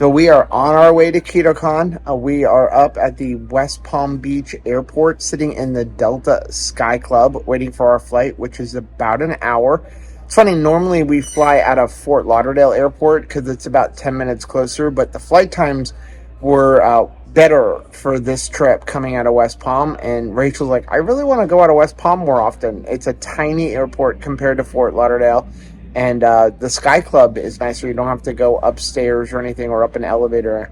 So we are on our way to Keto Con. We are up at the West Palm Beach Airport, sitting in the Delta Sky Club, waiting for our flight, which is about an hour. It's funny, normally we fly out of Fort Lauderdale Airport because it's about 10 minutes closer, but the flight times were better for this trip coming out of West Palm. And Rachel's like, I really want to go out of West Palm more often. It's a tiny airport compared to Fort Lauderdale. And the Sky Club is nicer. You don't have to go upstairs or anything or up an elevator,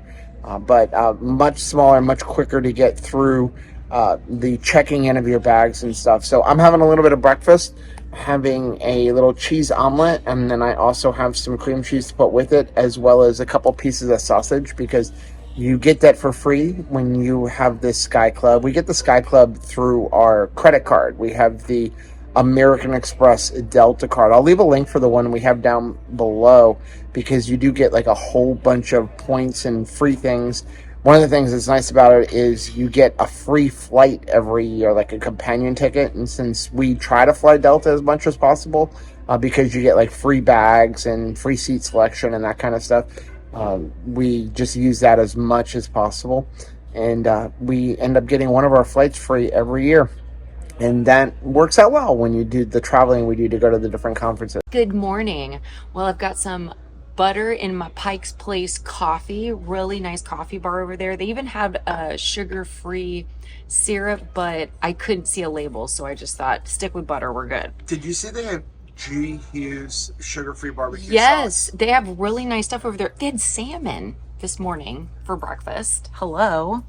but much smaller, much quicker to get through the checking in of your bags and stuff. So I'm having a little bit of breakfast, having a little cheese omelet, and then I also have some cream cheese to put with it, as well as a couple pieces of sausage, because you get that for free when you have this Sky Club. We get the Sky Club through our credit card. We have the American Express Delta card. I'll leave a link for the one we have down below, because you do get like a whole bunch of points and free things. One of the things that's nice about it is you get a free flight every year, like a companion ticket. And since we try to fly Delta as much as possible, because you get like free bags and free seat selection and that kind of stuff, we just use that as much as possible. And we end up getting one of our flights free every year. And that works out well when you do the traveling we do to go to the different conferences. Good morning. Well, I've got some butter in my Pike's Place coffee, really nice coffee bar over there. They even have a sugar-free syrup, but I couldn't see a label, so I just thought, stick with butter, we're good. Did you see they have G. Hughes sugar-free barbecue Yes, sauce? they have really nice stuff over there. They had salmon this morning for breakfast. Hello.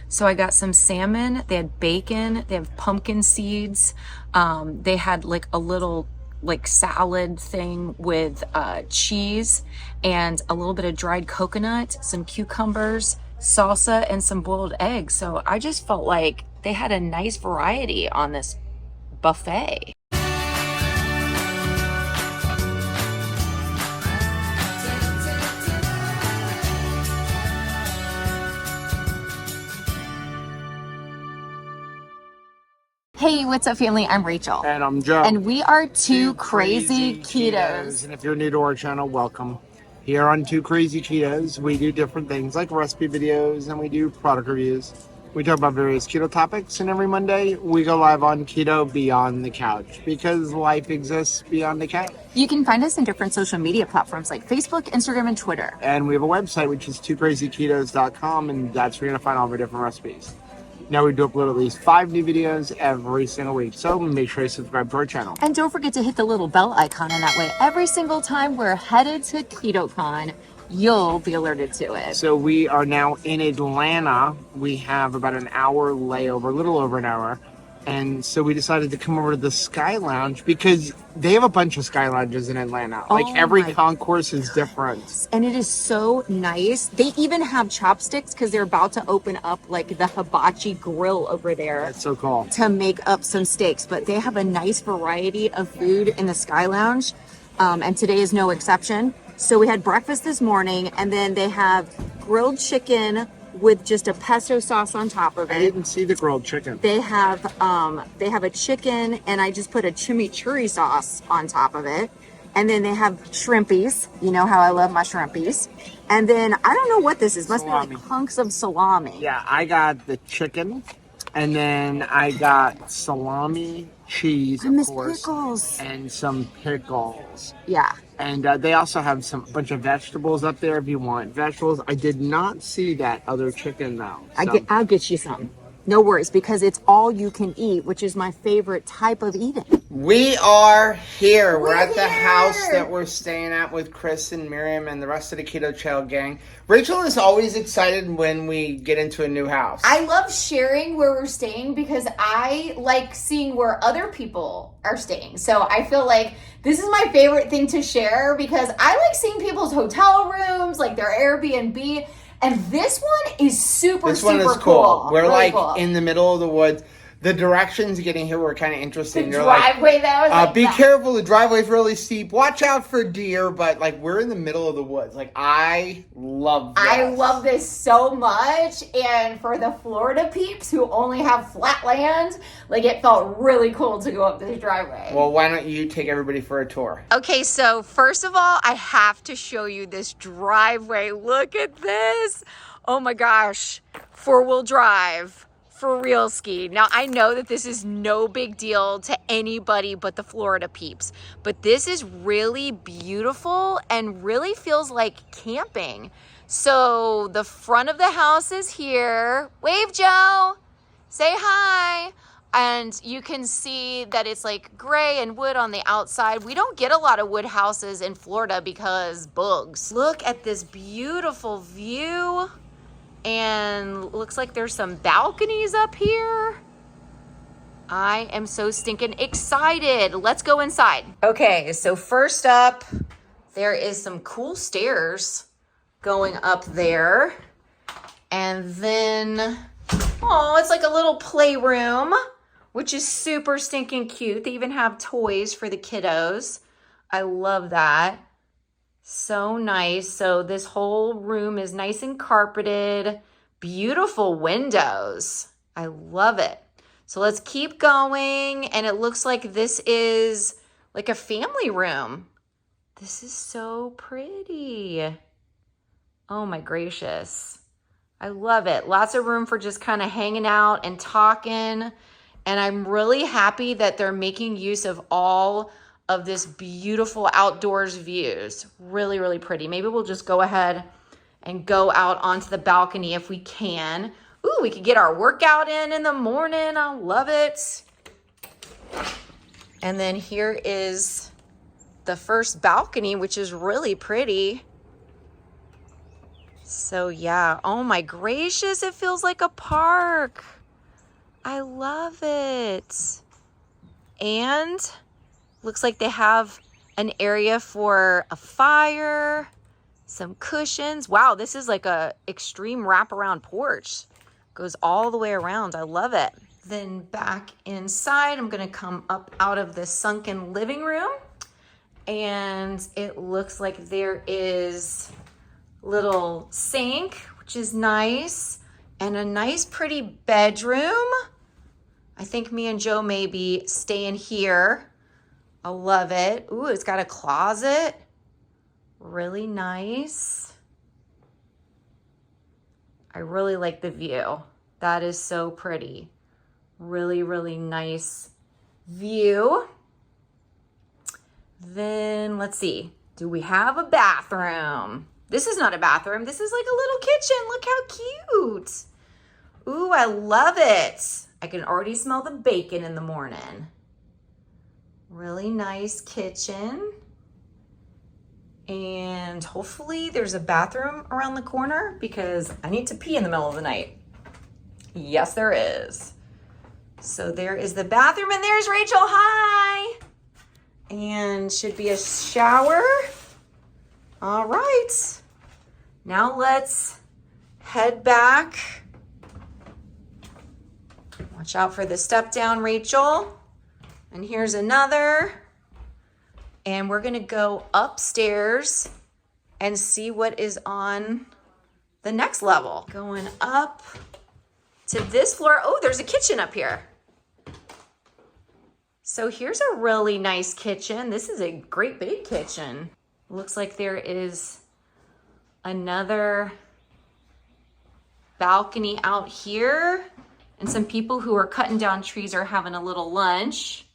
So I got some salmon. They had bacon. They have pumpkin seeds. They had like a little like salad thing with cheese and a little bit of dried coconut, some cucumbers, salsa, and some boiled eggs. So I just felt like they had a nice variety on this buffet. Hey, what's up, family? I'm Rachel. And I'm Joe. And we are Two Crazy Ketos. And if you're new to our channel, welcome. Here on Two Crazy Ketos, we do different things like recipe videos and we do product reviews. We talk about various keto topics, and every Monday we go live on Keto Beyond the Couch, because life exists beyond the couch. You can find us in different social media platforms like Facebook, Instagram, and Twitter. And we have a website, which is twocrazyketos.com, and that's where you're going to find all of our different recipes. Now we do upload at least 5 new videos every single week, so make sure you subscribe to our channel. And don't forget to hit the little bell icon, and that way every single time we're headed to Keto Con, you'll be alerted to it. So we are now in Atlanta. We have about an hour layover, a little over an hour. And so we decided to come over to the Sky Lounge because they have a bunch of Sky Lounges in Atlanta. Like every concourse is different. And it is so nice. They even have chopsticks because they're about to open up like the hibachi grill over there. That's so cool. To make up some steaks. But they have a nice variety of food in the Sky Lounge. And today is no exception. So we had breakfast this morning, and then they have grilled chicken with just a pesto sauce on top of it. I didn't see the grilled chicken. They have a chicken, and I just put a chimichurri sauce on top of it. And then they have shrimpies. You know how I love my shrimpies. And then I don't know what this is. Must be like hunks of salami. Yeah, I got the chicken, and then I got salami, cheese, of course, pickles, and some pickles. Yeah. And they also have some bunch of vegetables up there if you want vegetables. I did not see that other chicken though. So. I'll get you some. No worries, because it's all you can eat, which is my favorite type of eating. We are here. We're at the house that we're staying at with Chris and Miriam and the rest of the Keto Trail gang. Rachel is always excited when we get into a new house. I love sharing where we're staying because I like seeing where other people are staying. So I feel like this is my favorite thing to share because I like seeing people's hotel rooms, like their Airbnb. And this one is super This one is cool. We're really like cool. in the middle of the woods. The directions getting here were kind of interesting. The You're driveway that was like be that. careful, the driveway's really steep. Watch out for deer, but like we're in the middle of the woods. Like I love this. I love this so much, and for the Florida peeps who only have flat land, like it felt really cool to go up this driveway. Well, why don't you take everybody for a tour? Okay, so first of all, I have to show you this driveway. Look at this. Oh my gosh, 4-wheel drive. For real ski. Now I know that this is no big deal to anybody but the Florida peeps, but this is really beautiful and really feels like camping. So the front of the house is here. Wave, Joe. Say hi. And you can see that it's like gray and wood on the outside. We don't get a lot of wood houses in Florida because bugs. Look at this beautiful view. And looks like there's some balconies up here. I am so stinking excited. Let's go inside. Okay, so first up, there is some cool stairs going up there. And then, oh, it's like a little playroom, which is super stinking cute. They even have toys for the kiddos. I love that. So nice. So this whole room is nice and carpeted. Beautiful windows. I love it. So let's keep going. And it looks like this is like a family room. This is so pretty. Oh my gracious. I love it. Lots of room for just kind of hanging out and talking. And I'm really happy that they're making use of all of this beautiful outdoors views. Really, really pretty. Maybe we'll just go ahead and go out onto the balcony if we can. Ooh, we could get our workout in the morning. I love it. And then here is the first balcony, which is really pretty. So yeah, oh my gracious, it feels like a park. I love it. And looks like they have an area for a fire, some cushions. Wow, this is like a extreme wraparound porch. Goes all the way around. I love it. Then back inside, I'm gonna come up out of the sunken living room. And it looks like there is a little sink, which is nice. And a nice pretty bedroom. I think me and Joe may be staying here. I love it. Ooh, it's got a closet. Really nice. I really like the view. That is so pretty. Really, really nice view. Then let's see. Do we have a bathroom? This is not a bathroom. This is like a little kitchen. Look how cute. Ooh, I love it. I can already smell the bacon in the morning. Really nice kitchen. And hopefully there's a bathroom around the corner because I need to pee in the middle of the night. Yes, there is. So there is the bathroom and there's Rachel. Hi. And should be a shower. All right. Now let's head back. Watch out for the step down, Rachel. And here's another. And we're gonna go upstairs and see what is on the next level. Going up to this floor. Oh, there's a kitchen up here. So here's a really nice kitchen. This is a great big kitchen. Looks like there is another balcony out here. And some people who are cutting down trees are having a little lunch,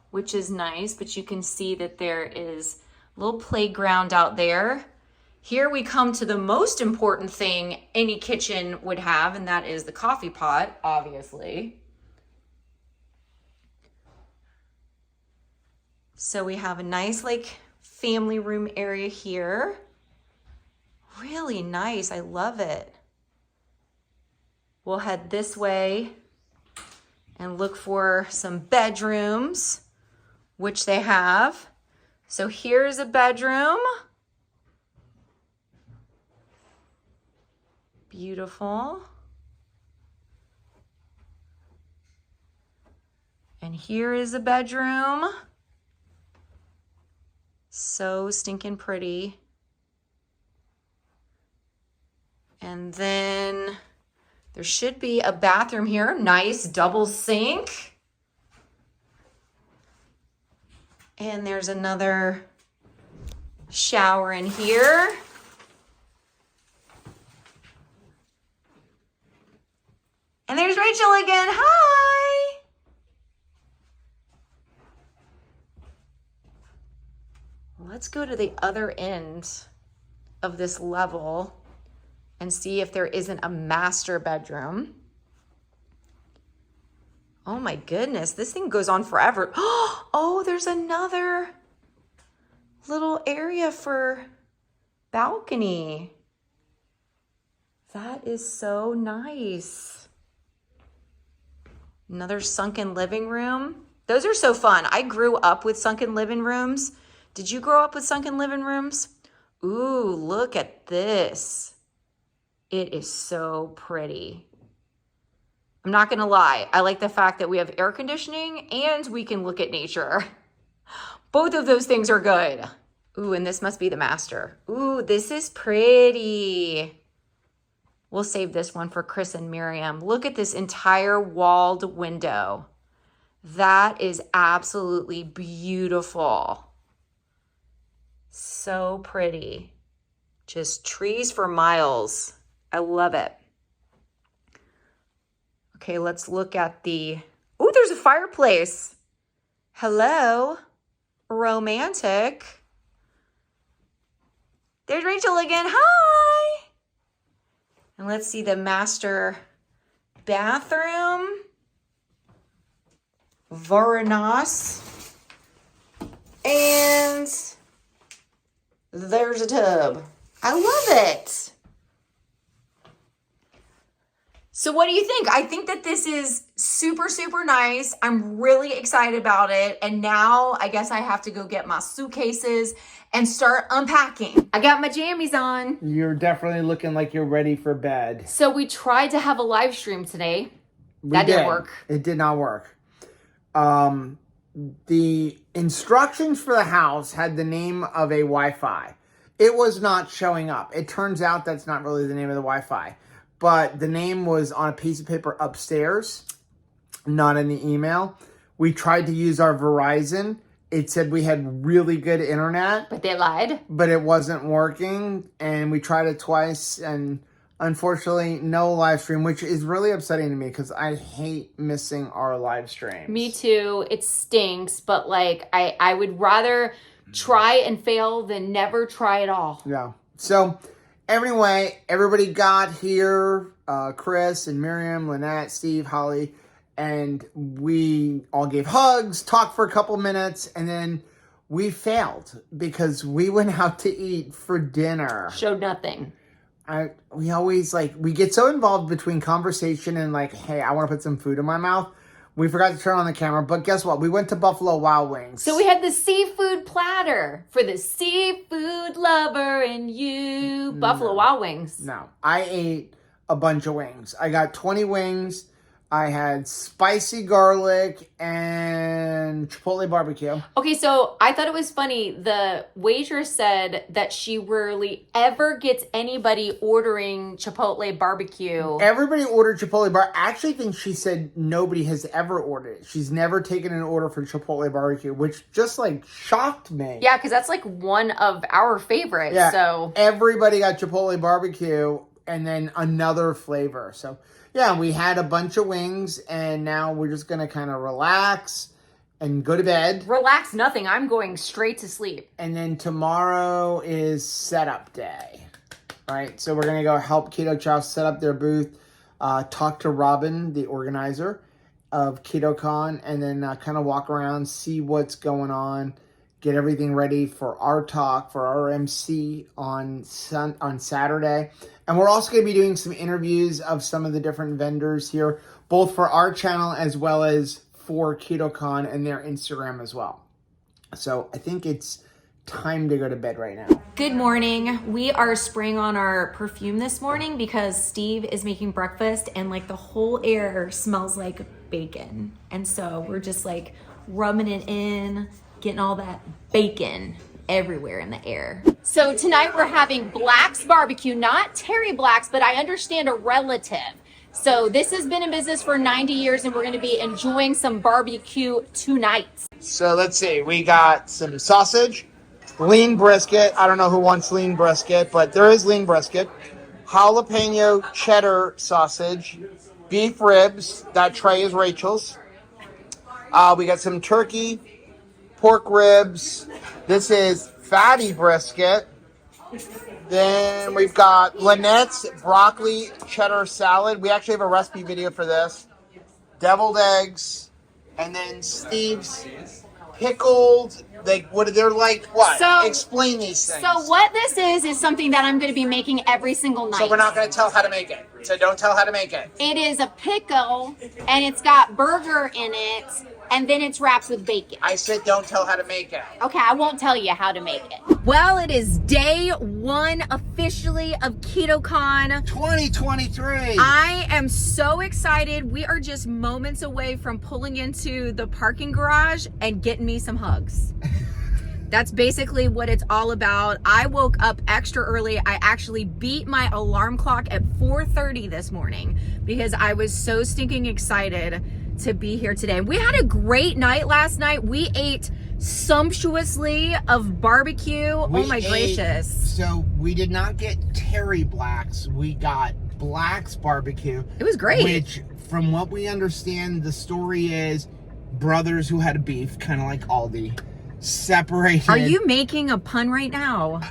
which is nice, but you can see that there is a little playground out there. Here we come to the most important thing any kitchen would have, and that is the coffee pot, obviously. So we have a nice like family room area here. Really nice, I love it. We'll head this way and look for some bedrooms, which they have. So here's a bedroom. Beautiful. And here is a bedroom. So stinking pretty. And then there should be a bathroom here. Nice double sink. And there's another shower in here. And there's Rachel again. Hi. Let's go to the other end of this level and see if there isn't a master bedroom. Oh my goodness, this thing goes on forever. Oh, there's another little area for balcony. That is so nice. Another sunken living room. Those are so fun. I grew up with sunken living rooms. Did you grow up with sunken living rooms? Ooh, look at this. It is so pretty. I'm not gonna lie. I like the fact that we have air conditioning and we can look at nature. Both of those things are good. Ooh, and this must be the master. Ooh, this is pretty. We'll save this one for Chris and Miriam. Look at this entire walled window. That is absolutely beautiful. So pretty. Just trees for miles. I love it. Okay, let's look at the, oh, there's a fireplace. Hello, romantic. There's Rachel again, hi. And let's see the master bathroom. Varanas. And there's a tub. I love it. So what do you think? I think that this is super, super nice. I'm really excited about it. And now I guess I have to go get my suitcases and start unpacking. I got my jammies on. You're definitely looking like you're ready for bed. So we tried to have a live stream today. That didn't work. It did not work. The instructions for the house had the name of a Wi-Fi. It was not showing up. It turns out that's not really the name of the Wi-Fi. But the name was on a piece of paper upstairs, not in the email. We tried to use our Verizon. It said we had really good internet. But they lied. But it wasn't working. And we tried it twice. And unfortunately, no live stream, which is really upsetting to me because I hate missing our live streams. Me too. It stinks. But like, I would rather try and fail than never try at all. Yeah. So anyway, everybody got here, Chris and Miriam, Lynette, Steve, Holly, and we all gave hugs, talked for a couple minutes, and then we failed because we went out to eat for dinner. Showed nothing. We always we get so involved between conversation and hey, I want to put some food in my mouth. We forgot to turn on the camera, but guess what? We went to Buffalo Wild Wings. So we had the seafood platter for the seafood lover and you. Buffalo Wild Wings. No, I ate a bunch of wings. I got 20 wings. I had spicy garlic and chipotle barbecue. Okay, so I thought it was funny. The waitress said that she rarely ever gets anybody ordering chipotle barbecue. Everybody ordered chipotle bar. I actually think she said nobody has ever ordered it. She's never taken an order for chipotle barbecue, which just shocked me. Yeah, because that's one of our favorites. Yeah, so everybody got chipotle barbecue and then another flavor. So yeah, we had a bunch of wings, and now we're just going to kind of relax and go to bed. Relax nothing. I'm going straight to sleep. And then tomorrow is setup day, right? So we're going to go help Keto Chow set up their booth, talk to Robin, the organizer of Keto Con, and then kind of walk around, see what's going on, get everything ready for our talk, for our MC on Saturday. And we're also going to be doing some interviews of some of the different vendors here, both for our channel as well as for Keto Con and their Instagram as well. So I think it's time to go to bed right now. Good morning. We are spraying on our perfume this morning because Steve is making breakfast and the whole air smells like bacon. And so we're just like rubbing it in, getting all that bacon everywhere in the air. So tonight we're having Black's barbecue, not Terry Black's, but I understand a relative. So this has been in business for 90 years and we're gonna be enjoying some barbecue tonight. So let's see. We got some sausage, lean brisket. I don't know who wants lean brisket, but there is lean brisket. Jalapeno cheddar sausage, beef ribs. That tray is Rachel's. We got some turkey, pork ribs. This is fatty brisket. Then we've got Lynette's broccoli cheddar salad. We actually have a recipe video for this. Deviled eggs. And then Steve's pickled. They're like what? So, explain these things. So what this is something that I'm going to be making every single night. So we're not going to tell how to make it. So don't tell how to make it. It is a pickle, and it's got burger in it, and then it's wrapped with bacon. I said don't tell how to make it. Okay, I won't tell you how to make it. Well, it is day one officially of Keto Con 2023. I am so excited. We are just moments away from pulling into the parking garage and getting me some hugs. That's basically what it's all about. I woke up extra early. I actually beat my alarm clock at 4:30 this morning because I was so stinking excited to be here today. We had a great night last night. We ate sumptuously of barbecue. Oh my gracious. So we did not get Terry Black's. We got Black's barbecue. It was great. Which, from what we understand, the story is brothers who had a beef, kind of like Aldi, separated. Are you making a pun right now?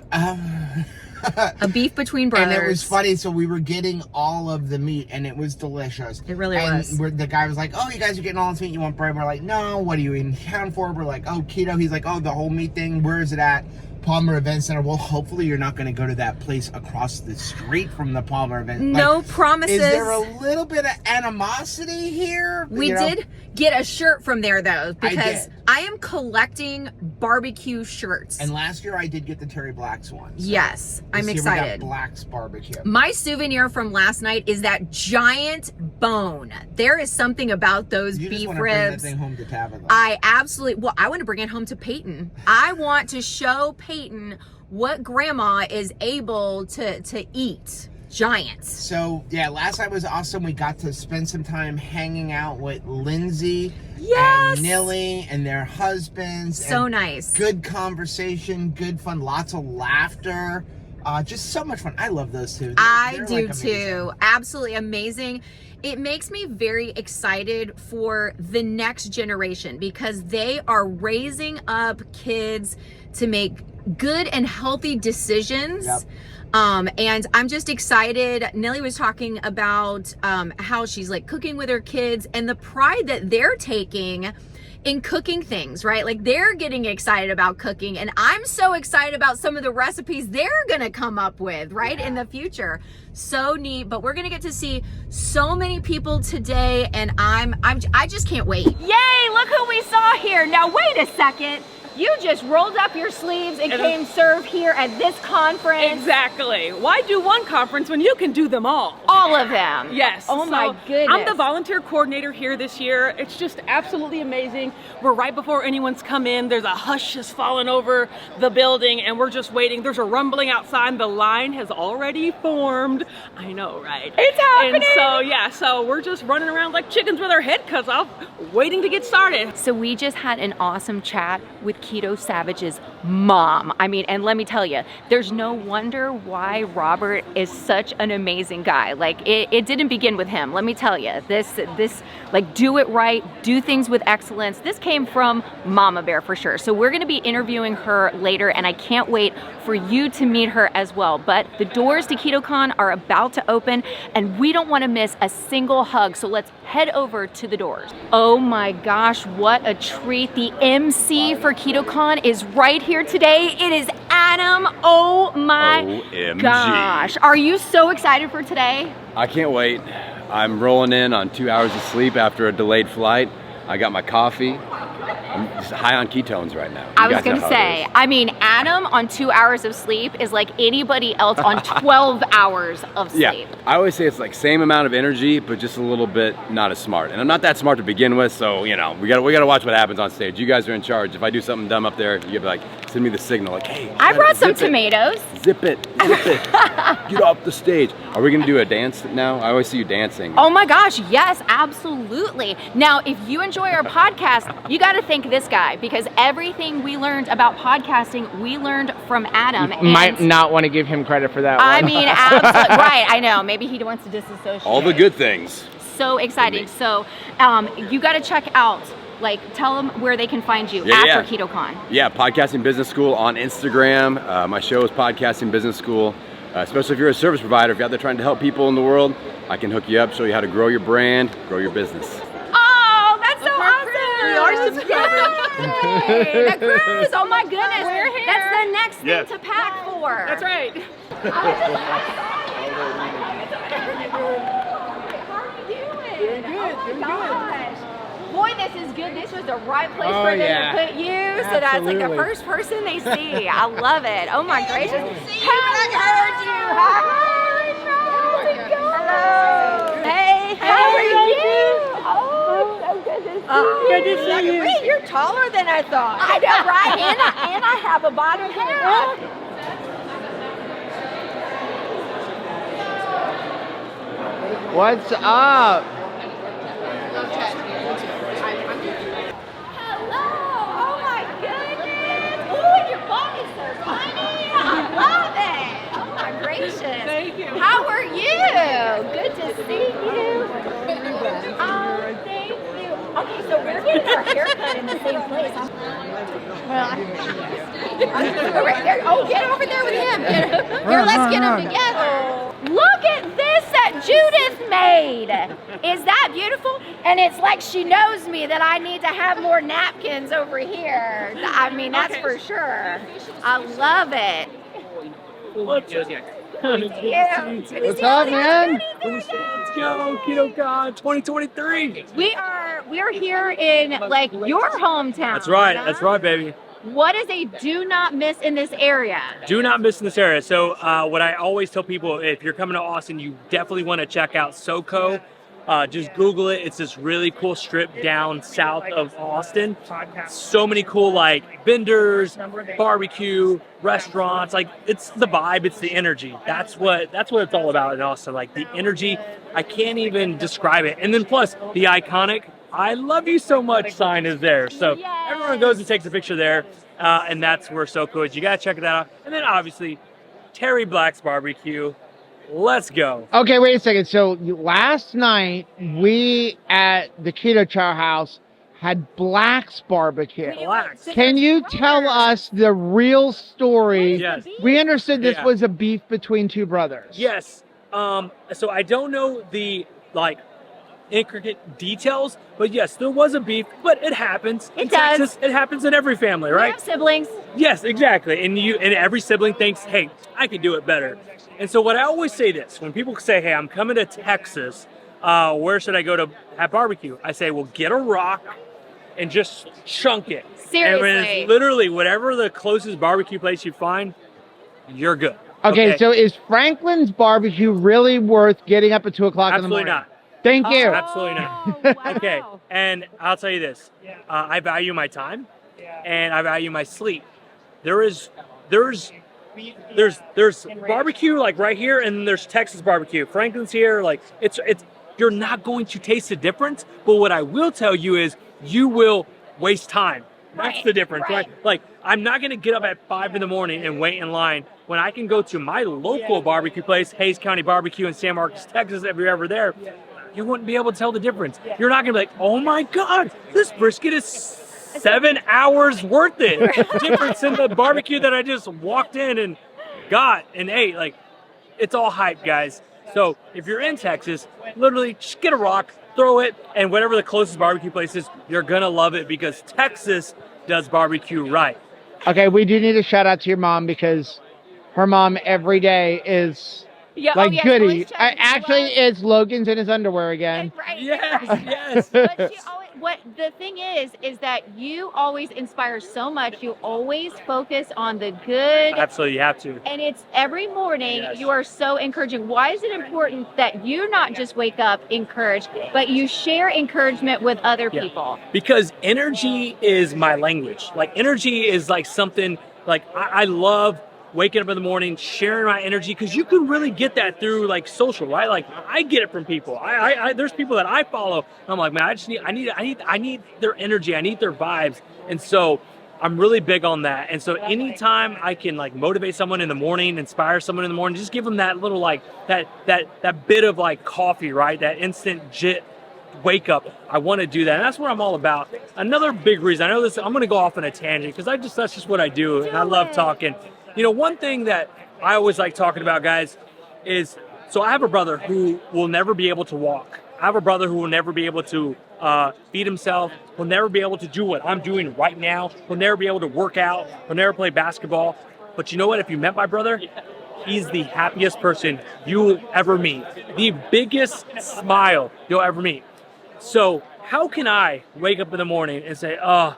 A beef between brothers. And it was funny. So we were getting all of the meat, and it was delicious. It really was. The guy was like, "Oh, you guys are getting all this meat. You want bread?" We're like, "No. What are you in town for?" We're like, "Oh, keto." He's like, "Oh, the whole meat thing. Where is it at?" Palmer Event Center. Well, hopefully you're not going to go to that place across the street from the Palmer Event. No promises. Is there a little bit of animosity here? We did get a shirt from there though, because I am collecting barbecue shirts. And last year I did get the Terry Black's one. So yes, I'm excited. We got Black's barbecue. My souvenir from last night is that giant bone. There is something about those you beef just ribs. Bring that thing home to Tabitha. I want to bring it home to Peyton. I want to show Peyton what grandma is able to eat. Giants. So yeah, last night was awesome. We got to spend some time hanging out with Lindsay yes! and Nilly and their husbands. So and nice. Good conversation, good fun, lots of laughter. Just so much fun. I love those two. I do like too. Absolutely amazing. It makes me very excited for the next generation because they are raising up kids to make good and healthy decisions. Yep. And I'm just excited. Nellie was talking about how she's like cooking with her kids and the pride that they're taking in cooking things, right? Like they're getting excited about cooking, and I'm so excited about some of the recipes they're gonna come up with, right, in the future. So neat. But we're gonna get to see so many people today, and I just can't wait. Yay! Look who we saw here. Now wait a second. You just rolled up your sleeves and came serve here at this conference. Exactly. Why do one conference when you can do them all? All of them. Yes. Oh my goodness. I'm the volunteer coordinator here this year. It's just absolutely amazing. We're right before anyone's come in. There's a hush just fallen over the building and we're just waiting. There's a rumbling outside. The line has already formed. I know, right? It's happening. And so, yeah, so we're just running around like chickens with our head cut off, waiting to get started. So we just had an awesome chat with Keto Savage's mom. I mean, and let me tell you, there's no wonder why Robert is such an amazing guy. Like it didn't begin with him. Let me tell you, this like do it right, do things with excellence. This came from Mama Bear for sure. So we're going to be interviewing her later, and I can't wait for you to meet her as well. But the doors to Keto Con are about to open, and we don't want to miss a single hug. So let's head over to the doors. Oh my gosh, what a treat! The MC for Keto Con is right here today. It is Adam. Oh my OMG. gosh. Are you so excited for today? I can't wait. I'm rolling in on 2 hours of sleep after a delayed flight. I got my coffee. I'm just high on ketones right now. I was gonna say, I mean, Adam Adam on 2 hours of sleep is like anybody else on 12 hours of sleep. Yeah, I always say it's like same amount of energy, but just a little bit not as smart. And I'm not that smart to begin with, so you know, we gotta watch what happens on stage. You guys are in charge. If I do something dumb up there, you be like, send me the signal, like, hey. I brought some tomatoes. Zip it. Get off the stage. Are we gonna do a dance now? I always see you dancing. Oh my gosh, yes, absolutely. Now, if you enjoy our podcast, you got to thank this guy because everything we learned about podcasting, we learned from Adam. Might not want to give him credit for that I one. mean, absolutely. Right, I know. Maybe he wants to disassociate. All the good things. So exciting. So you got to check out, like, tell them where they can find you after Keto Con. Yeah, Podcasting Business School on Instagram. My show is Podcasting Business School. Especially if you're a service provider, if you're out there trying to help people in the world, I can hook you up, show you how to grow your brand, grow your business. Oh, that's so awesome! We are subscribers. The cruise! Oh my goodness! We're here. That's the next thing to pack for. That's right. How are you doing? Doing good. Boy, this is good. This was the right place for them to put you, so that's like the first person they see. I love it. Oh my gracious. Haven't heard you. Hi, how's it going? Hello. Hey, how are you? Oh, so good to see you. Good to see you. Wait, you're taller than I thought. I know, right? And I have a bottom half. What's up? Hello! Oh my goodness! Oh, and your bum is so tiny! I love it! Oh my gracious! Thank you. How are you? Good to see you. Oh, thank you. Okay, so we're getting our haircut in the same place. Well, right there. Oh, get over there with him. Here, let's get them together. Look at this that Judith made. Is that beautiful? And it's like she knows me that I need to have more napkins over here. I mean, that's for sure. I love it. What's What's up, man? Let's go, Keto Con 2023. We are here in like your hometown. That's right. That's right, baby. What is a do not miss in this area? Do not miss in this area. So what I always tell people, if you're coming to Austin, you definitely want to check out SoCo. Just Google it. It's this really cool strip down south of Austin. So many cool like vendors, barbecue, restaurants. Like it's the vibe, it's the energy. That's what it's all about in Austin. Like the energy, I can't even describe it. And then plus the iconic "I love you so much" sign is there. So everyone goes and takes a picture there, and that's where SoCo is. You gotta check that out. And then obviously Terry Black's Barbecue. Let's go. Okay, wait a second. So last night we at the Keto Chow House had Black's Barbecue. Relax. Can you tell us the real story? Yes. We understood this Yeah. was a beef between two brothers. Yes. So I don't know the like intricate details, but yes, there was a beef, but it happens. It in does. Texas, it happens in every family, We right? have siblings. Yes, exactly. And every sibling thinks, hey, I can do it better. And so what I always say this, when people say, hey, I'm coming to Texas, where should I go to have barbecue? I say, well, get a rock and just chunk it. Seriously. And it's literally whatever the closest barbecue place you find, you're good. Okay, so is Franklin's Barbecue really worth getting up at 2 o'clock in the Absolutely morning? not. Thank you. Absolutely not. Oh, wow. Okay, and I'll tell you this: I value my time, and I value my sleep. There's barbecue like right here, and there's Texas barbecue. Franklin's here. Like it's you're not going to taste the difference. But what I will tell you is you will waste time. That's Right, the difference, right. right? Like I'm not gonna get up at 5 a.m. and wait in line when I can go to my local barbecue place, Hayes County Barbecue in San Marcos, Texas. If you're ever there, you wouldn't be able to tell the difference. You're not gonna be like, oh my God, this brisket is 7 hours worth it. Difference in the barbecue that I just walked in and got and ate. Like, it's all hype, guys. So if you're in Texas, literally just get a rock, throw it, and whatever the closest barbecue place is, you're gonna love it because Texas does barbecue right. Okay, we do need a shout out to your mom because her mom every day is Yeah, like oh, yes, goody. always checking Actually, the it's Logan's in his underwear again. Right. Yes, yes. But she always, what the thing is that you always inspire so much. You always focus on the good. Absolutely, you have to. And it's every morning. Yes. You are so encouraging. Why is it important that you not just wake up encouraged, but you share encouragement with other people? Because energy is my language. Like energy is like something like I love waking up in the morning, sharing my energy, because you can really get that through like social, right? Like I get it from people. I there's people that I follow. I'm like, man, I need their energy. I need their vibes. And so I'm really big on that. And so anytime I can like motivate someone in the morning, inspire someone in the morning, just give them that little like that bit of like coffee, right? That instant wake up. I want to do that. And that's what I'm all about. Another big reason, I know this, I'm going to go off on a tangent because that's just what I do. And I love talking. You know, one thing that I always like talking about, guys, is, so I have a brother who will never be able to walk. I have a brother who will never be able to feed himself. He'll never be able to do what I'm doing right now. He'll never be able to work out. He'll never play basketball. But you know what? If you met my brother, he's the happiest person you'll ever meet. The biggest smile you'll ever meet. So how can I wake up in the morning and say, I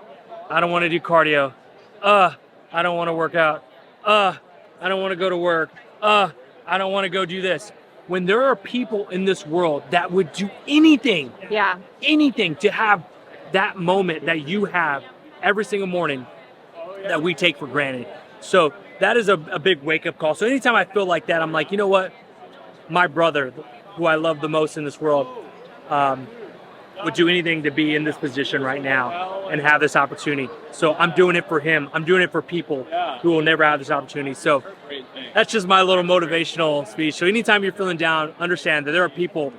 don't want to do cardio. I don't want to work out. I don't want to go to work. I don't want to go do this. When there are people in this world that would do anything, anything to have that moment that you have every single morning that we take for granted. So that is a big wake-up call. So anytime I feel like that, I'm like, you know what? My brother, who I love the most in this world, would do anything to be in this position right now and have this opportunity. So I'm doing it for him. I'm doing it for people who will never have this opportunity. So that's just my little motivational speech. So anytime you're feeling down, understand that there are people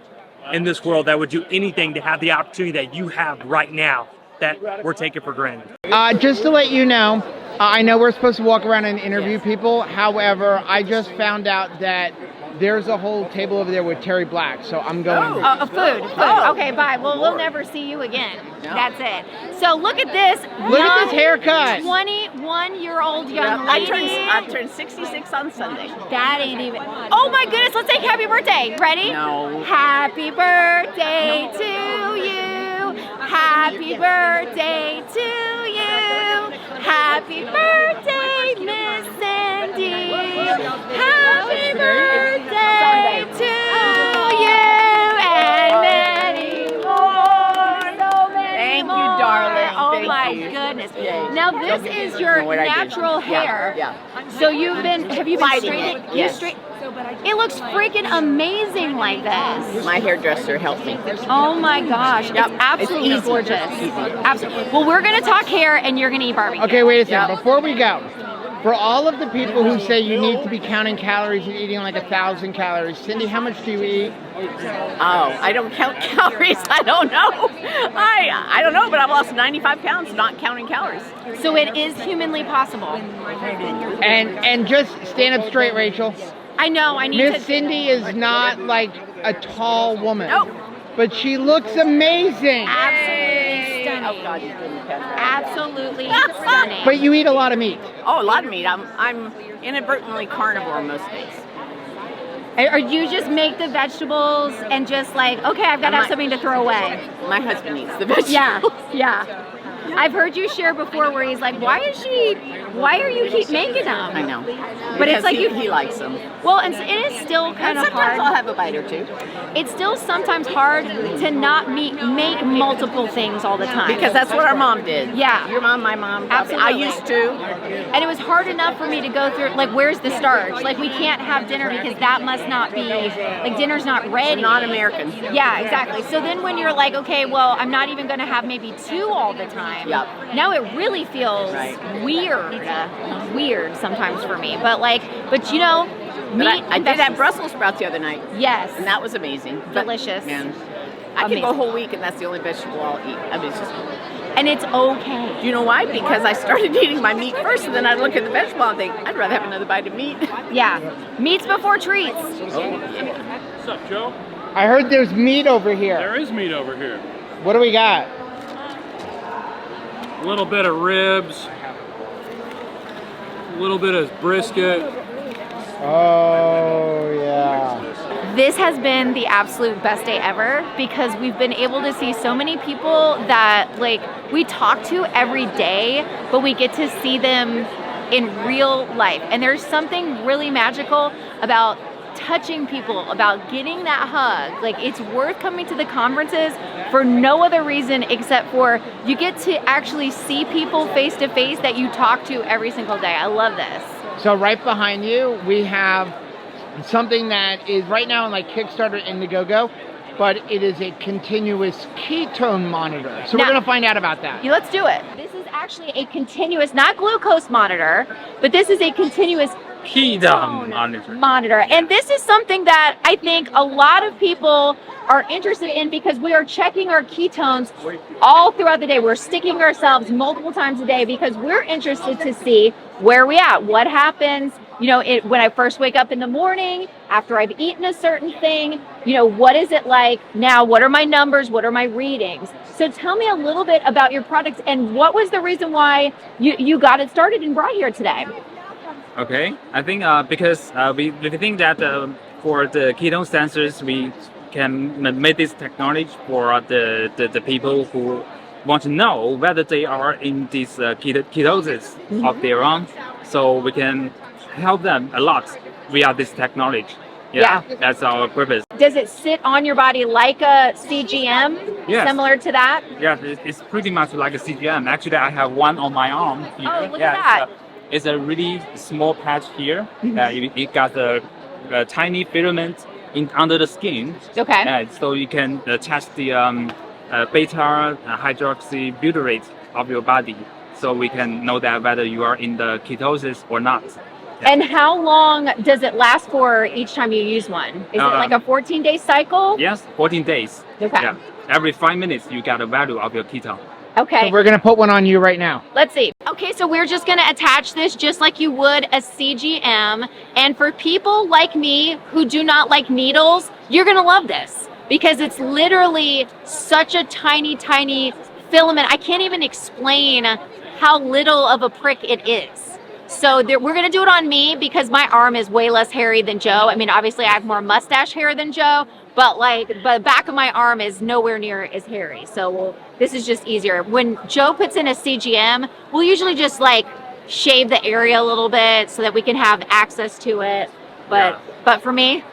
in this world that would do anything to have the opportunity that you have right now that we're taking for granted. Just to let you know, I know we're supposed to walk around and interview people. However, I just found out that there's a whole table over there with Terry Black, so I'm going. Food. Oh. Okay, bye. Well, we'll never see you again. No. That's it. So look at this. Look at this haircut. 21-year-old young lady. I turned 66 on Sunday. That ain't even. Oh my goodness, let's say happy birthday. Ready? No. Happy birthday to you. Happy birthday to you. Happy birthday, Miss Cindy. Happy birthday to you and many more. So many Thank more. you, darling. Oh Thank my you. goodness. Yay. Now this is your what I did. natural hair. Yeah. So have you been Fighting straightened? it, yes. It looks freaking amazing like this. My hairdresser helped me. Oh my gosh, Yep. it's absolutely It's easy. gorgeous. Absolutely. Well, we're gonna talk hair, and you're gonna eat barbecue. Okay, wait a second. Yep. Before we go, for all of the people who say you need to be counting calories and eating like 1,000 calories, Cindy, how much do you eat? Oh, I don't count calories. I don't know. I don't know, but I've lost 95 pounds not counting calories. So it is humanly possible. And just stand up straight, Rachel. I know. I need Miss to. Cindy is not like a tall woman. Nope. But she looks amazing. Absolutely stunning. Oh God, you didn't catch that. Absolutely stunning. But you eat a lot of meat. Oh, a lot of meat. I'm inadvertently carnivore most days. Or you just make the vegetables and just like, okay, I've got to have something to throw away. My husband eats the vegetables. Yeah. I've heard you share before where he's like, why are you keep making them? I know. But it's Because like he likes them. Well, and it is still kind of Sometimes hard. I'll have a bite or two. It's still sometimes hard to not make multiple things all the time. Because that's what our mom did. Yeah. Your mom, my mom. Absolutely. I used to. And it was hard enough for me to go through, like, where's the starch? Like, we can't have dinner because that must not be, like, dinner's not ready. Not American. Yeah, exactly. So then when you're like, okay, well, I'm not even going to have maybe 2 all the time. Yep. Now it really feels weird sometimes for me. But you know, meat. I did have Brussels sprouts the other night. Yes. And that was amazing. But, Delicious. Man, I can go a whole week and that's the only vegetable I'll eat. I mean, it's just. And it's okay. Do you know why? Because I started eating my meat first, and then I look at the vegetable and think, I'd rather have another bite of meat. Yeah. Meats before treats. What's up, Joe? I heard there's meat over here. There is meat over here. What do we got? A little bit of ribs, a little bit of brisket. Oh, yeah. This has been the absolute best day ever because we've been able to see so many people that like we talk to every day, but we get to see them in real life. And there's something really magical about touching people, about getting that hug. Like, it's worth coming to the conferences for no other reason except for you get to actually see people face to face that you talk to every single day. I love this. So right behind you, we have something that is right now on like Kickstarter, Indiegogo, but it is a continuous ketone monitor. So we're going to find out about that. Let's do it. This is actually a continuous, not glucose monitor, but this is a continuous Ketone monitor. And this is something that I think a lot of people are interested in because we are checking our ketones all throughout the day. We're sticking ourselves multiple times a day because we're interested to see where we at, what happens, you know, when I first wake up in the morning, after I've eaten a certain thing, you know, what is it like now? What are my numbers? What are my readings? So tell me a little bit about your products and what was the reason why you got it started and brought here today? Okay, I think because we think that for the ketone sensors, we can make this technology for the people who want to know whether they are in this ketosis of their own. So we can help them a lot via this technology. Yeah, that's our purpose. Does it sit on your body like a CGM? Yes. Similar to that? Yeah, it's pretty much like a CGM. Actually, I have one on my arm here. Oh, look at that. It's a really small patch here. It got a tiny filament under the skin. Okay. So you can test the beta hydroxybutyrate of your body. So we can know that whether you are in the ketosis or not. And how long does it last for each time you use one? Is it like a 14-day cycle? Yes, 14 days. Okay. Yeah. Every 5 minutes, you get a value of your ketone. Okay. So we're going to put one on you right now. Let's see. Okay, so we're just going to attach this just like you would a CGM. And for people like me who do not like needles, you're going to love this because it's literally such a tiny, tiny filament. I can't even explain how little of a prick it is. So we're going to do it on me because my arm is way less hairy than Joe. I mean, obviously I have more mustache hair than Joe, but the back of my arm is nowhere near as hairy. So this is just easier. When Joe puts in a CGM, we'll usually just like shave the area a little bit so that we can have access to it. But for me,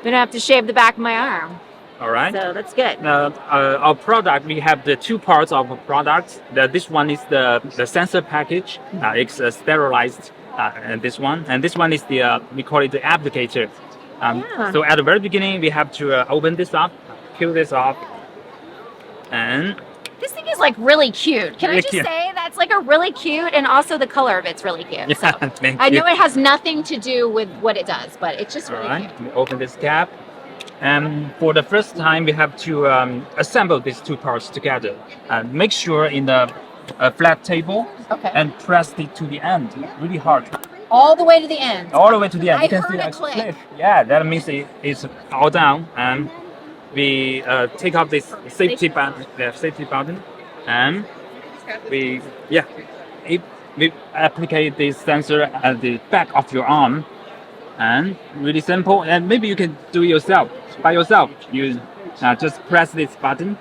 we don't have to shave the back of my arm. All right. So that's good. Our product, we have the two parts of the product. This one is the sensor package. It's sterilized, and this one is the we call it the applicator. So at the very beginning, we have to open this up, peel this off, and this thing is like really cute. Can I just say that's like a really cute, and also the color of it's really cute. So I know it has nothing to do with what it does, but it's just really cute. We open this cap. And for the first time, we have to assemble these two parts together. And make sure in the flat table and press it to the end, really hard. All the way to the end. All the way to the end. I you can heard see a that click. Yeah, that means it's all down. And we take off this safety button, and we apply this sensor at the back of your arm. And really simple, and maybe you can do it yourself by yourself. You just press this button,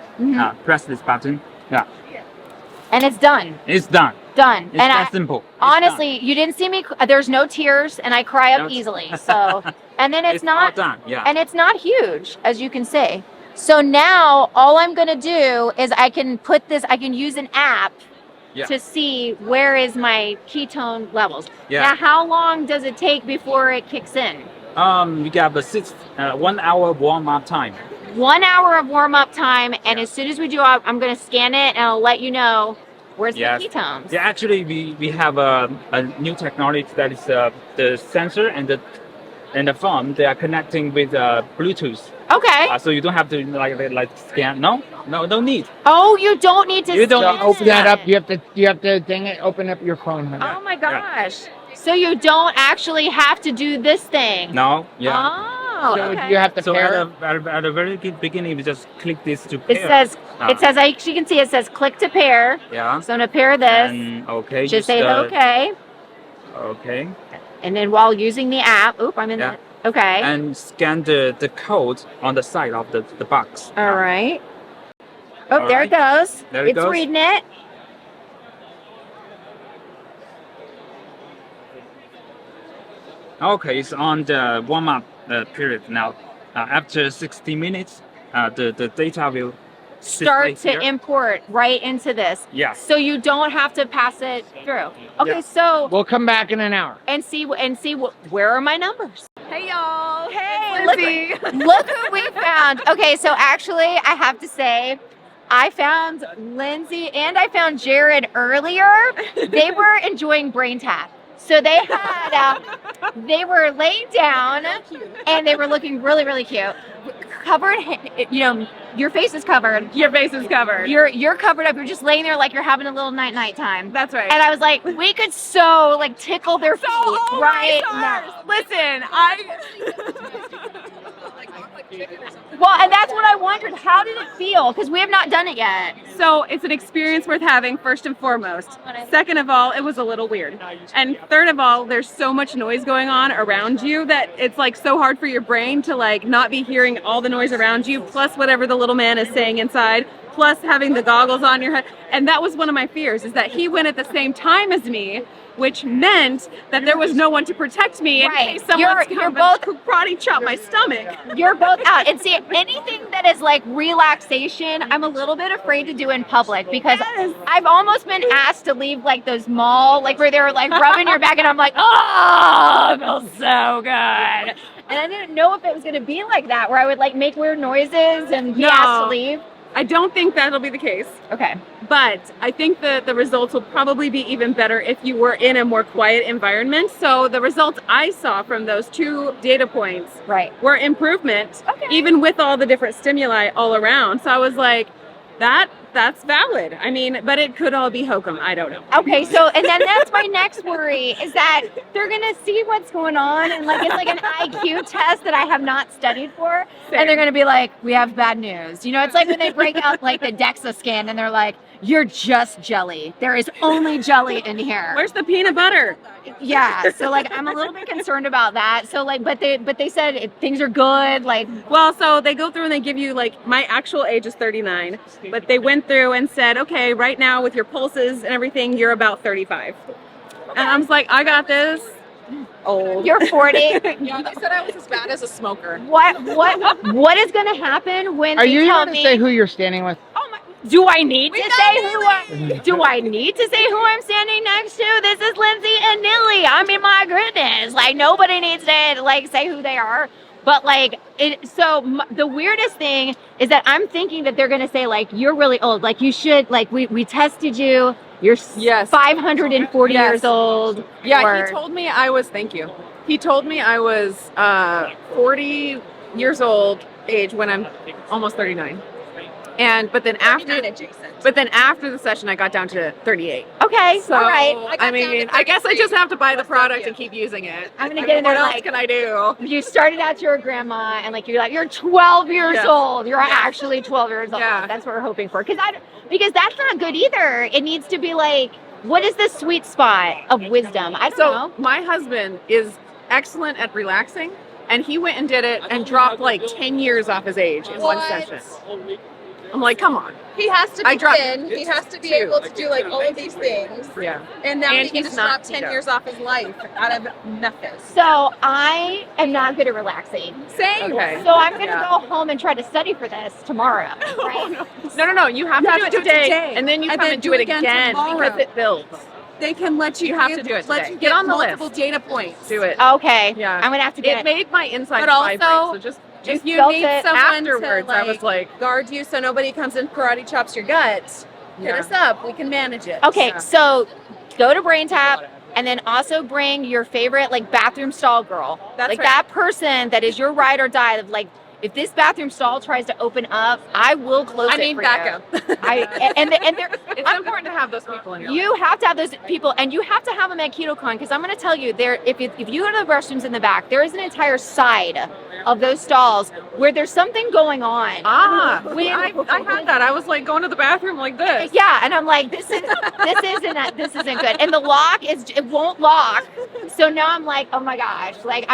press this button, and it's done. It's done. Done. It's that simple. Honestly, you didn't see me. There's no tears, and I cry up easily. So, and then it's not all done. Yeah. and it's not huge, as you can see. So now all I'm gonna do is I can use an app to see where is my ketone levels. Now, how long does it take before it kicks in? We got the 1 hour warm up time. 1 hour of warm up time, and as soon as we do, I'm going to scan it and I'll let you know where's the ketones. Yeah, actually, we have a new technology that is the sensor and the phone. They are connecting with Bluetooth. Okay. So you don't have to like scan. No, don't need. Oh, you don't need to. You don't scan. Open that up. You have to dang it. Open up your phone. Honey. Oh my gosh. So you don't actually have to do this thing. No. Yeah. Oh. So okay. you have to So pair. at the very beginning, we just click this to pair. It says as you can see, it says click to pair. Yeah. So I'm gonna pair this. And Just say okay. Okay. And then while using the app, I'm in Okay. and scan the code on the side of the box. All right. Oh, All there right. it goes. There it It's goes. reading it. Okay, it's on the warm-up period now. After 60 minutes, the data will Start display to here. import right into this. Yeah. So you don't have to pass it through. Okay, Yeah. so We'll come back in an hour. and see where are my numbers? Hey y'all. Hey, Lindsay. look who we found. Okay, so actually I have to say I found Lindsay and I found Jared earlier. They were enjoying brain tap. So they had they were laying down and they were looking really, really cute. Covered, your face is covered. Your face is covered. You're covered up. You're just laying there like you're having a little night time. That's right. And I was like, we could so like tickle their feet right now. Listen, Well, and that's what I wondered. How did it feel? Because we have not done it yet. So it's an experience worth having, first and foremost. Second of all, it was a little weird. And third of all, there's so much noise going on around you that it's like so hard for your brain to like not be hearing all the noise around you, plus whatever the little man is saying inside, plus having the goggles on your head. And that was one of my fears, is that he went at the same time as me, which meant that there was no one to protect me in case someone's You're both karate chop my stomach. You're both out. And see, anything that is like relaxation, I'm a little bit afraid to do in public because I've almost been asked to leave like those mall, like where they're like rubbing your back and I'm like, oh, it feels so good. And I didn't know if it was going to be like that, where I would like make weird noises and be asked to leave. I don't think that'll be the case. Okay. But I think that the results will probably be even better if you were in a more quiet environment. So the results I saw from those 2 data points were improvement, even with all the different stimuli all around. So I was like, that's valid. I mean, but it could all be hokum. I don't know. Okay, so and then that's my next worry is that they're gonna see what's going on and like it's like an IQ test that I have not studied for, and they're gonna be like, we have bad news. You know, it's like when they break out like the DEXA scan and they're like, you're just jelly. There is only jelly in here. Where's the peanut butter? Yeah, so like I'm a little bit concerned about that. So like, but they said things are good. Like, well, so they go through and they give you like my actual age is 39, but they went through and said, okay, right now with your pulses and everything, you're about 35. And I was like, I got this. Old. You're 40. Yeah, they said I was as bad as a smoker. What is going to happen when Are they you tell going to me? say who you're standing with? Do I need to say do I need to say who I'm standing next to? This is Lindsay and Nilly. I mean, my goodness, like nobody needs to like say who they are. But like the weirdest thing is that I'm thinking that they're gonna say like you're really old, like you should like we tested you. You're 540 years old. Yeah, he told me I was. Thank you. He told me I was 40 years old age when I'm almost 39. But then after the session, I got down to 38. Okay, so, all right. I mean, I guess I just have to buy the product and keep using it. I'm gonna get in there. What else like, can I do? You started out to your grandma, and like you're 12 years old. You're actually 12 years old. Yeah. That's what we're hoping for. Because that's not good either. It needs to be like, what is the sweet spot of wisdom? I don't know. My husband is excellent at relaxing, and he went and did it and dropped like 10 years off his age in one session. I'm like, come on. He has to I be dropped thin. He has to be 2. able to do like all of these things. Yeah. And now And he can he's just not drop 10 keto. years off his life out of nothing. So I am not good at relaxing. Same. Okay. So I'm gonna Yeah. go home and try to study for this tomorrow. Right? No. You have to do it today, and then you come and do it again tomorrow. because it builds. They can let you. You have to do it Let today. you Get on the multiple list. data points. Do it. Okay. Yeah. I'm gonna have to get It made my insides But vibrate. also, So just if you felt need it someone afterwards, to I was like, guard you so nobody comes and karate chops your gut, hit us up. We can manage it. Okay, so go to Brain Tap and then also bring your favorite like bathroom stall girl. That's like right. that person that is your ride or die of like if this bathroom stall tries to open up, I will close it. I need for backup. You. And they're It's important to have those people in your life. you have to have those people, and you have to have them at Keto Con because I'm going to tell you, if you go to the restrooms in the back, there is an entire side of those stalls where there's something going on. I had that. I was like going to the bathroom like this. Yeah, and I'm like, this isn't good. And the lock it won't lock. So now I'm like, oh my gosh, like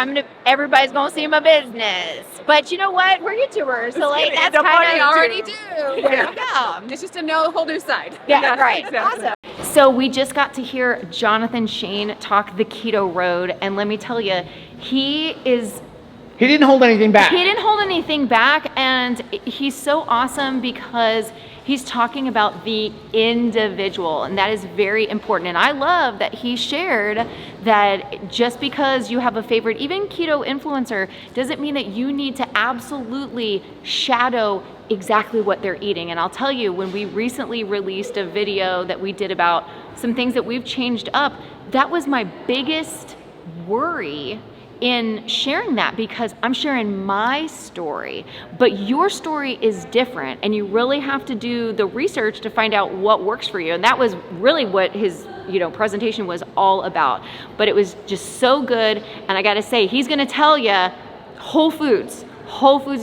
everybody's gonna see my business. But you know what? We're YouTubers, so like that's kind of already do. There we go. It's just a whole new side. Yeah, right. Exactly. Awesome. So we just got to hear Jonathan Shane talk the keto road, and let me tell you, he didn't hold anything back. He didn't hold anything back, and he's so awesome because he's talking about the individual, and that is very important. And I love that he shared that just because you have a favorite, even keto influencer, doesn't mean that you need to absolutely shadow exactly what they're eating. And I'll tell you, when we recently released a video that we did about some things that we've changed up, that was my biggest worry in sharing that, because I'm sharing my story, but your story is different, and you really have to do the research to find out what works for you. And that was really what his presentation was all about. But it was just so good, and I gotta say, he's gonna tell you whole foods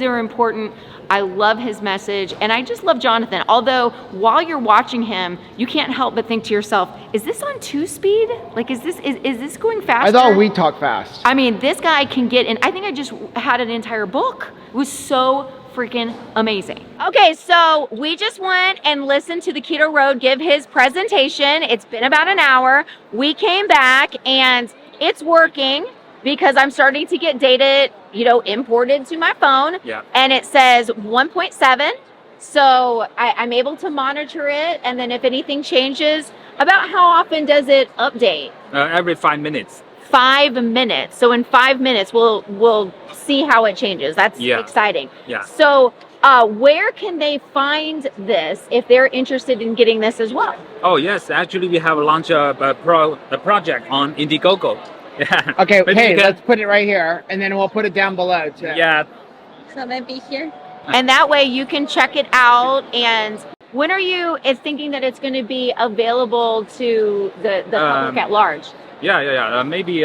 are important. I love his message, and I just love Jonathan. Although while you're watching him, you can't help but think to yourself, is this on 2-speed? Like, is this going faster? I thought we talk fast. I mean, this guy can get in. I think I just had an entire book. It was so freaking amazing. Okay, so we just went and listened to the Keto Road give his presentation. It's been about an hour. We came back, and it's working, because I'm starting to get data, imported to my phone. Yeah. And it says 1.7. So I'm able to monitor it. And then if anything changes, about how often does it update? Every 5 minutes. 5 minutes. So in 5 minutes, we'll see how it changes. That's exciting. Yeah. So where can they find this if they're interested in getting this as well? Oh yes, actually we have launched a project on Indiegogo. Yeah. Okay, hey, let's put it right here, and then we'll put it down below too. Yeah. So maybe here. And that way you can check it out. And when are you thinking that it's going to be available to the public at large? Yeah. Maybe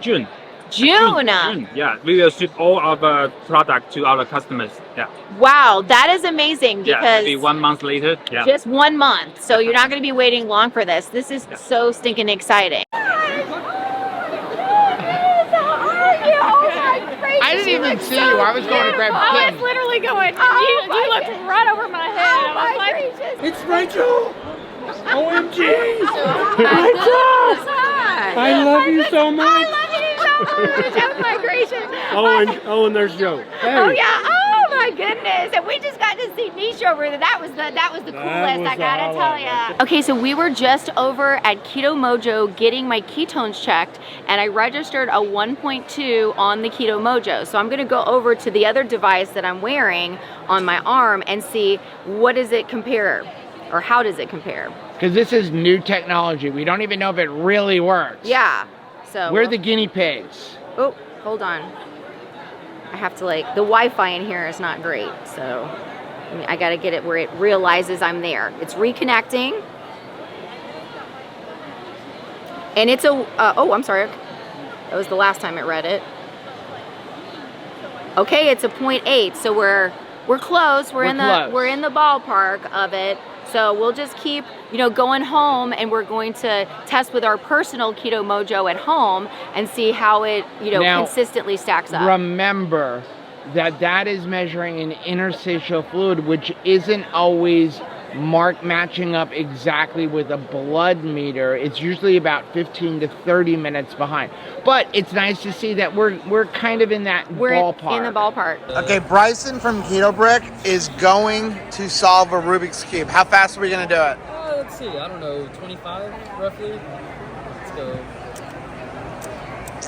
June. June. Yeah, we will ship all our product to our customers. Yeah. Wow, that is amazing, because maybe 1 month later. Yeah. Just 1 month. So you're not going to be waiting long for this. This is so stinking exciting. I didn't even see you. I was going to grab Kim. I was literally going. You looked right over my head. I was like, It's Rachel! OMG! Rachel! I love you so much! I love you so much. Oh my gracious. And there's Joe. Hey. Oh yeah. Oh my goodness. And we just got to see Nisha over there. That was the coolest, I gotta tell ya. Okay, so we were just over at Keto Mojo getting my ketones checked, and I registered a 1.2 on the Keto Mojo. So I'm gonna go over to the other device that I'm wearing on my arm and see what does it compare, or how does it compare? Because this is new technology. We don't even know if it really works. Yeah. So we're the guinea pigs. Oh, hold on. I have to the Wi-Fi in here is not great, so I gotta get it where it realizes I'm there. It's reconnecting. And it's oh, I'm sorry. That was the last time it read it. Okay, it's a 0.8, so we're close. We're in the ballpark of it. So we'll just keep, going home, and we're going to test with our personal Keto Mojo at home and see how it, now, consistently stacks up. Remember that is measuring an interstitial fluid, which isn't always matching up exactly with a blood meter. It's usually about 15 to 30 minutes behind. But it's nice to see that we're kind of in that ballpark. In the ballpark. Okay, Bryson from Keto Brick is going to solve a Rubik's Cube. How fast are we going to do it? Let's see, I don't know, 25 roughly. Let's go.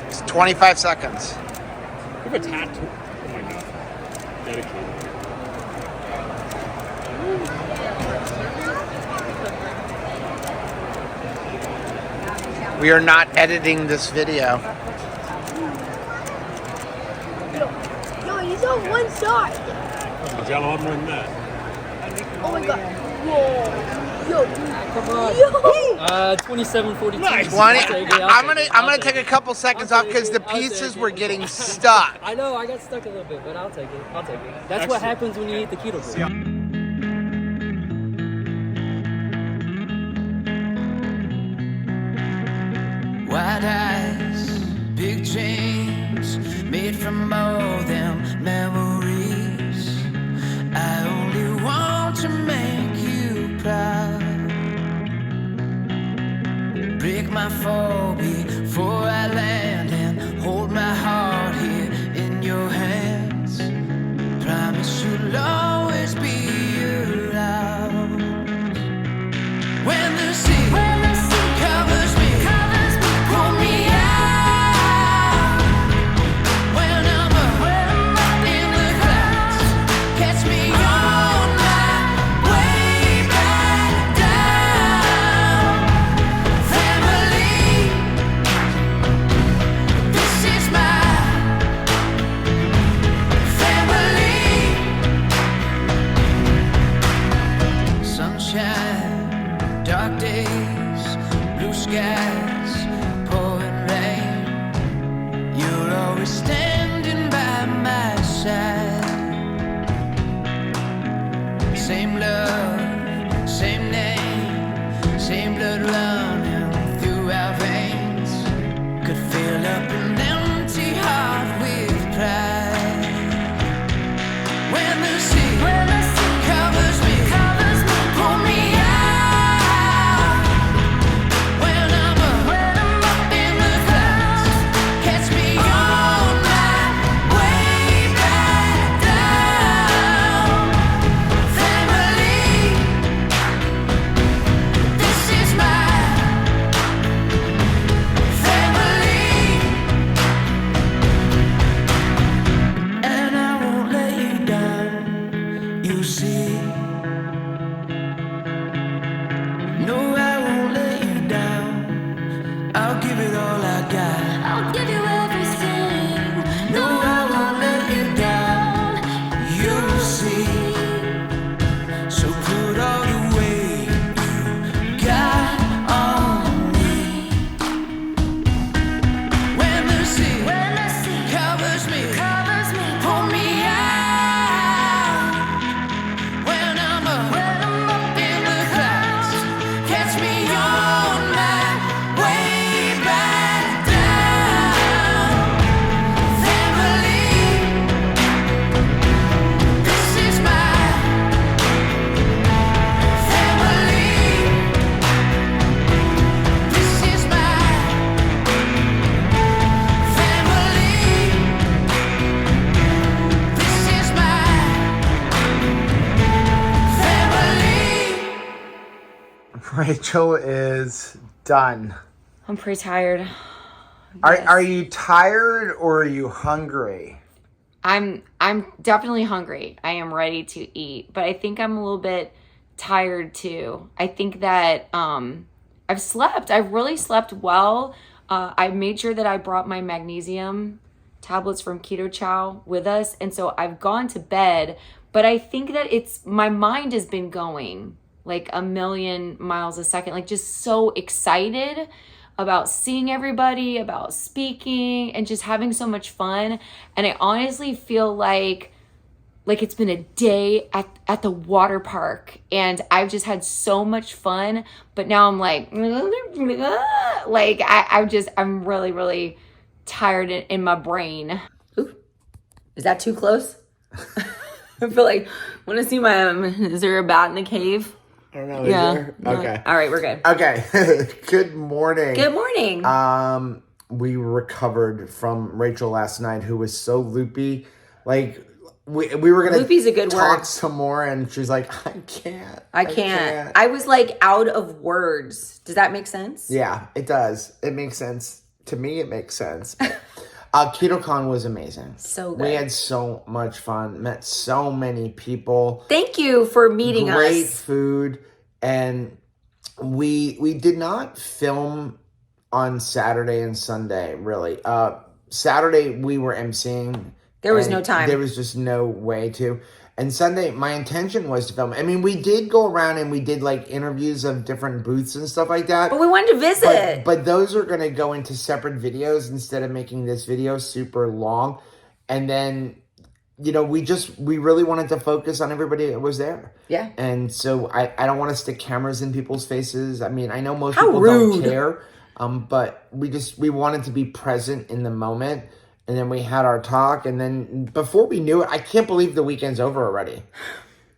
It's 25 seconds. You have a tattoo. Oh my god. Dedicated. We are not editing this video. No, he's on one side. You got a lot more than that. Oh my god. Whoa. Yo, dude, come on. 27.42. Nice. I'm gonna take a couple seconds off because the pieces were getting stuck. I know, I got stuck a little bit, but I'll take it. That's what happens when you eat the keto food. White eyes, big chains, made from all them memories. I only want to make you proud. Break my fall before I land and hold my heart here in your hands. Promise you'll always be around. When the sea covers me, pull me out. When I'm up in the clouds, catch me on my way back down. Family, this is my family. Sunshine, dark days, blue skies, pouring rain. You're always standing by my side. Same love, same name, same blood running through our veins. Could fill up an empty heart with pride. When the sea covers me, pull me out. When I'm up in the clouds, catch me on my way back down. Family, this is my family. And I won't let you down, you see. No, I won't let you down. I'll give it all I got. I'll give you everything. No, I won't let you down. You'll see. So put all the weight you got on me. When the sea covers me, pull me out. When I'm up in the clouds, catch me on my way back down. Family, this is my family. This is my family. This is my family. Rachel is done. I'm pretty tired. Are you tired or are you hungry? I'm definitely hungry. I am ready to eat, but I think I'm a little bit tired too. I think that I've slept. I've really slept well. I made sure that I brought my magnesium tablets from Keto Chow with us, and so I've gone to bed, but I think that my mind has been going like a million miles a second, like just so excited about seeing everybody, about speaking, and just having so much fun. And I honestly feel like it's been a day at the water park, and I've just had so much fun. But now I'm like I'm really, really tired in my brain. Ooh, is that too close? I feel like, want to see is there a bat in the cave? I don't know. Yeah. Is there? Okay. All right, we're good. Okay. Good morning. Good morning. We recovered from Rachel last night, who was so loopy. Like, we were gonna Loopy's a good talk word. some more, and she's like, I can't. I was like out of words. Does that make sense? Yeah, it does. It makes sense. To me, it makes sense. Keto Con was amazing. So good. We had so much fun. Met so many people. Thank you for meeting us. Great food. And we did not film on Saturday and Sunday, really. Saturday, we were emceeing. There was no time. There was just no way to. And Sunday, my intention was to film. I mean, we did go around and we did like interviews of different booths and stuff like that. But we wanted to visit. But those are going to go into separate videos instead of making this video super long. And then, you know, we really wanted to focus on everybody that was there. Yeah. And so I don't want to stick cameras in people's faces. I mean, I know most How people rude. don't care. But we wanted to be present in the moment. And then we had our talk, and then before we knew it, I can't believe the weekend's over already.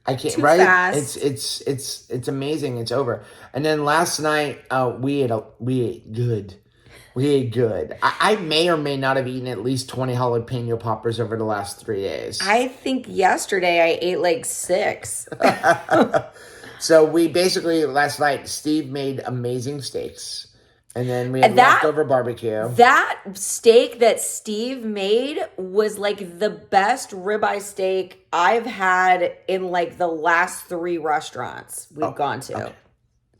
I can't, Too right? fast. It's amazing. It's over. And then last night, we ate good. We ate good. I may or may not have eaten at least 20 jalapeno poppers over the last 3 days. I think yesterday I ate like 6. So we basically, last night, Steve made amazing steaks. And then we had leftover barbecue. That steak that Steve made was like the best ribeye steak I've had in like the last 3 restaurants we've gone to.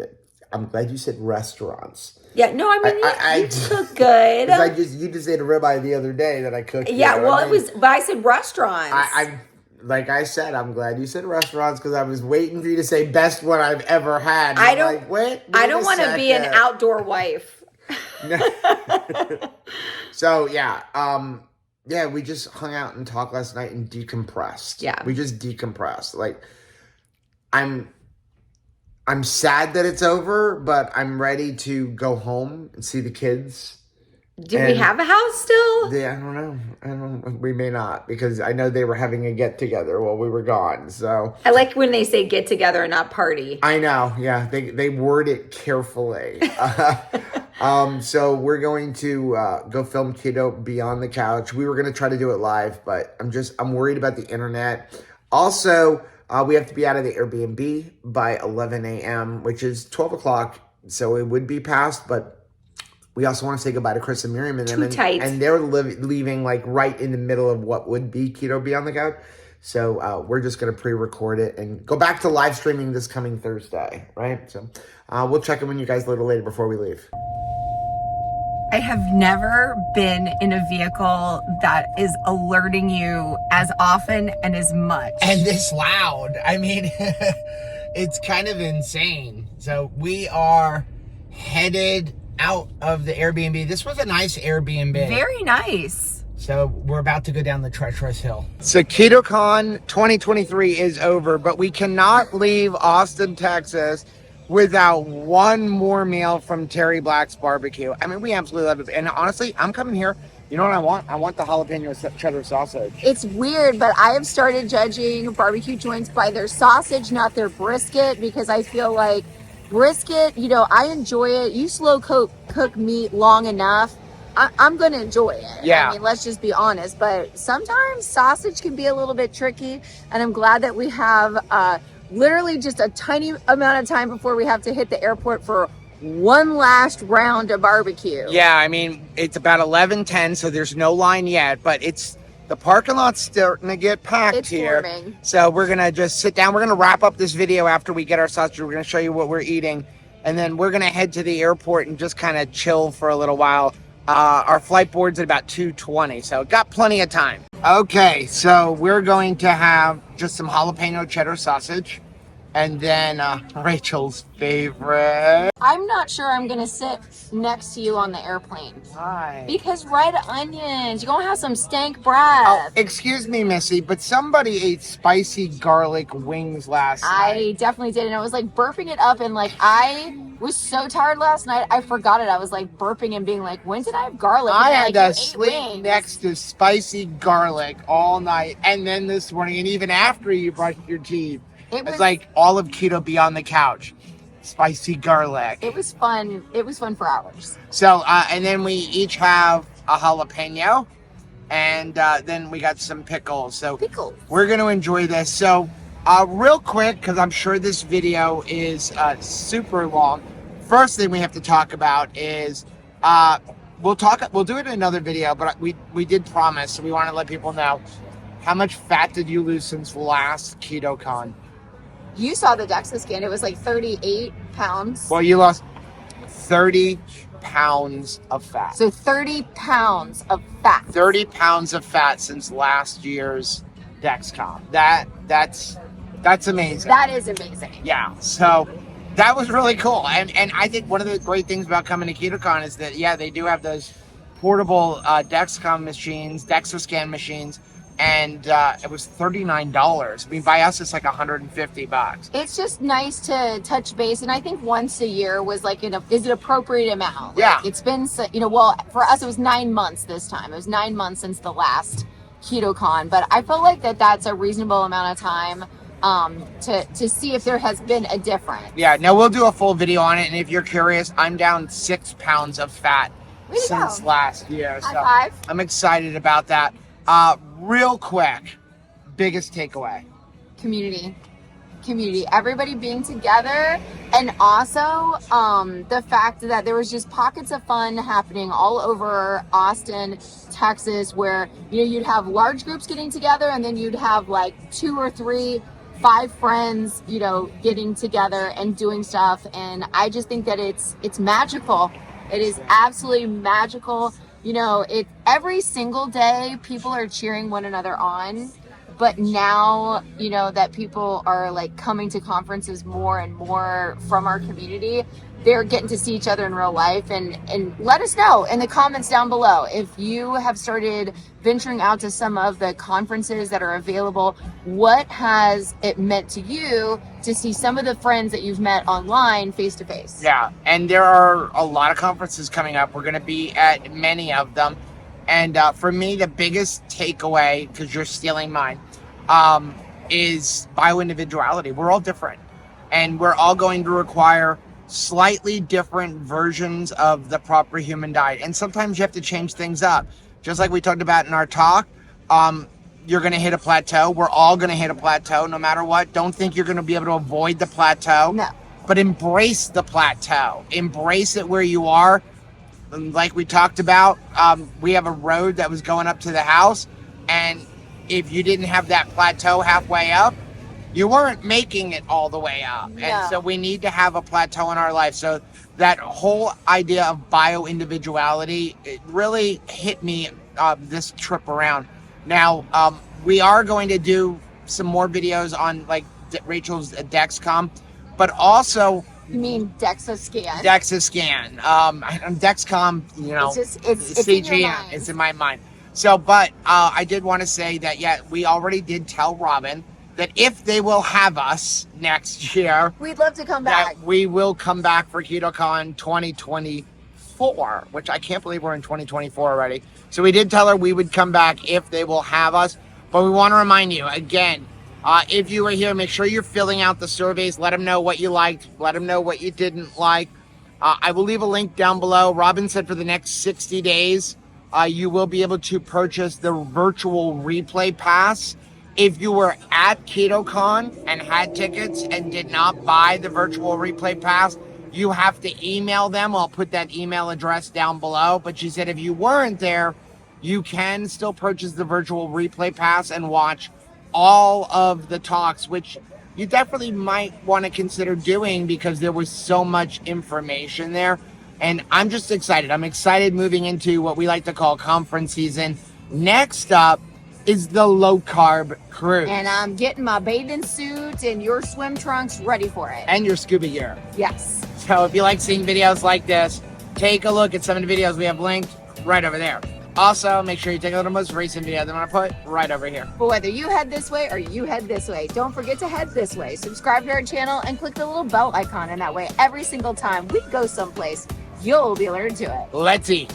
Okay. I'm glad you said restaurants. Yeah, no, I mean, you cook good. You just ate a ribeye the other day that I cooked. Yeah, well, but I said restaurants. Like I said, I'm glad you said restaurants because I was waiting for you to say best one I've ever had. I don't. Like, wait I don't want to be an outdoor wife. So yeah, we just hung out and talked last night and decompressed. Yeah, we just decompressed. Like, I'm sad that it's over, but I'm ready to go home and see the kids. Do we have a house still? Yeah, I don't know. We may not, because I know they were having a get together while we were gone. So I like when they say get together and not party. I know. Yeah, they word it carefully. So we're going to go film Keto Beyond the Couch. We were going to try to do it live, but I'm worried about the internet. Also, we have to be out of the Airbnb by 11 a.m., which is 12 o'clock. So it would be past, but we also want to say goodbye to Chris and Miriam and them. And they're leaving like right in the middle of what would be Keto Beyond the Couch. So we're just going to pre-record it and go back to live streaming this coming Thursday, right? So we'll check in with you guys a little later before we leave. I have never been in a vehicle that is alerting you as often and as much. And this loud. I mean, it's kind of insane. So we are headed out of the Airbnb. This was a nice Airbnb. Very nice. So we're about to go down the treacherous hill. So Keto Con 2023 is over, but we cannot leave Austin, Texas without one more meal from Terry Black's Barbecue. I mean, we absolutely love it. And honestly, I'm coming here. You know what I want? I want the jalapeno cheddar sausage. It's weird, but I have started judging barbecue joints by their sausage, not their brisket, because I feel like brisket, you know, I enjoy it. You slow cook meat long enough, I'm going to enjoy it. Yeah. I mean, let's just be honest. But sometimes sausage can be a little bit tricky. And I'm glad that we have literally just a tiny amount of time before we have to hit the airport for one last round of barbecue. Yeah, I mean, it's about 11:10, so there's no line yet, but the parking lot's starting to get packed here. Forming. So we're going to just sit down. We're going to wrap up this video after we get our sausage. We're going to show you what we're eating. And then we're going to head to the airport and just kind of chill for a little while. Our flight board's at about 2:20, so got plenty of time. Okay, so we're going to have just some jalapeno cheddar sausage. And then Rachel's favorite. I'm not sure I'm going to sit next to you on the airplane. Why? Because red onions, you're going to have some stank breath. Oh, excuse me, Missy, but somebody ate spicy garlic wings last night. I definitely did, and I was like burping it up, and like I was so tired last night, I forgot it. I was like burping and being like, when did I have garlic? I had to sleep next to spicy garlic all night, and then this morning, and even after you brushed your teeth. It was like all of Keto Beyond the Couch. Spicy garlic. It was fun. It was fun for hours. So, and then we each have a jalapeno, and then we got some pickles. So we're going to enjoy this. So real quick, because I'm sure this video is super long. First thing we have to talk about is we'll do it in another video, but we did promise, so we want to let people know, how much fat did you lose since last Keto Con? You saw the DEXA scan. It was like 38 pounds. Well, you lost 30 pounds of fat. So 30 pounds of fat. 30 pounds of fat since last year's Dexcom. That's amazing. That is amazing. Yeah. So that was really cool. And I think one of the great things about coming to KetoCon is that, yeah, they do have those portable Dexcom machines, DexaScan machines, and it was $39. I mean, by us, it's like $150. It's just nice to touch base, and I think once a year was like is an appropriate amount. Yeah. It's been, well, for us it was 9 months this time. It was 9 months since the last KetoCon, but I felt like that's a reasonable amount of time to see if there has been a difference. Yeah. Now we'll do a full video on it, and if you're curious, I'm down 6 pounds of fat since last year. So High five. I'm excited about that. Real quick, biggest takeaway. Community, everybody being together, and also the fact that there was just pockets of fun happening all over Austin, Texas, where you'd have large groups getting together, and then you'd have like 2 or 3, 5 friends getting together and doing stuff. And I just think that it's magical. It is absolutely magical. It every single day people are cheering one another on, but now that people are like coming to conferences more and more from our community, they're getting to see each other in real life. And let us know in the comments down below if you have started venturing out to some of the conferences that are available. What has it meant to you to see some of the friends that you've met online face to face? Yeah, and there are a lot of conferences coming up. We're going to be at many of them. And for me, the biggest takeaway, because you're stealing mine, is bioindividuality. We're all different, and we're all going to require slightly different versions of the proper human diet. And sometimes you have to change things up. Just like we talked about in our talk, you're going to hit a plateau. We're all going to hit a plateau no matter what. Don't think you're going to be able to avoid the plateau. No. But embrace the plateau. Embrace it where you are. Like we talked about, we have a road that was going up to the house, and if you didn't have that plateau halfway up, you weren't making it all the way up. No. And so we need to have a plateau in our life. So that whole idea of bio-individuality, it really hit me this trip around. Now, we are going to do some more videos on like Rachel's Dexcom, but also... You mean DexaScan? DexaScan. Dexcom, it's in your mind. It's in my mind. So, but I did want to say that, yeah, we already did tell Robin that if they will have us next year, we'd love to come back. We will come back for KetoCon 2024, which I can't believe we're in 2024 already. So we did tell her we would come back if they will have us. But we want to remind you, again, if you were here, make sure you're filling out the surveys. Let them know what you liked. Let them know what you didn't like. I will leave a link down below. Robin said for the next 60 days, you will be able to purchase the virtual replay pass. If you were at KetoCon and had tickets and did not buy the virtual replay pass, you have to email them. I'll put that email address down below. But she said if you weren't there, you can still purchase the virtual replay pass and watch all of the talks, which you definitely might want to consider doing because there was so much information there. And I'm just excited. I'm excited moving into what we like to call conference season. Next up is the low carb cruise. And I'm getting my bathing suit and your swim trunks ready for it. And your scuba gear. Yes. So if you like seeing videos like this, take a look at some of the videos we have linked right over there. Also, make sure you take a look at the most recent video that I'm going to put right over here. But whether you head this way or you head this way, don't forget to head this way. Subscribe to our channel and click the little bell icon, and that way every single time we go someplace, you'll be alerted to it. Let's eat.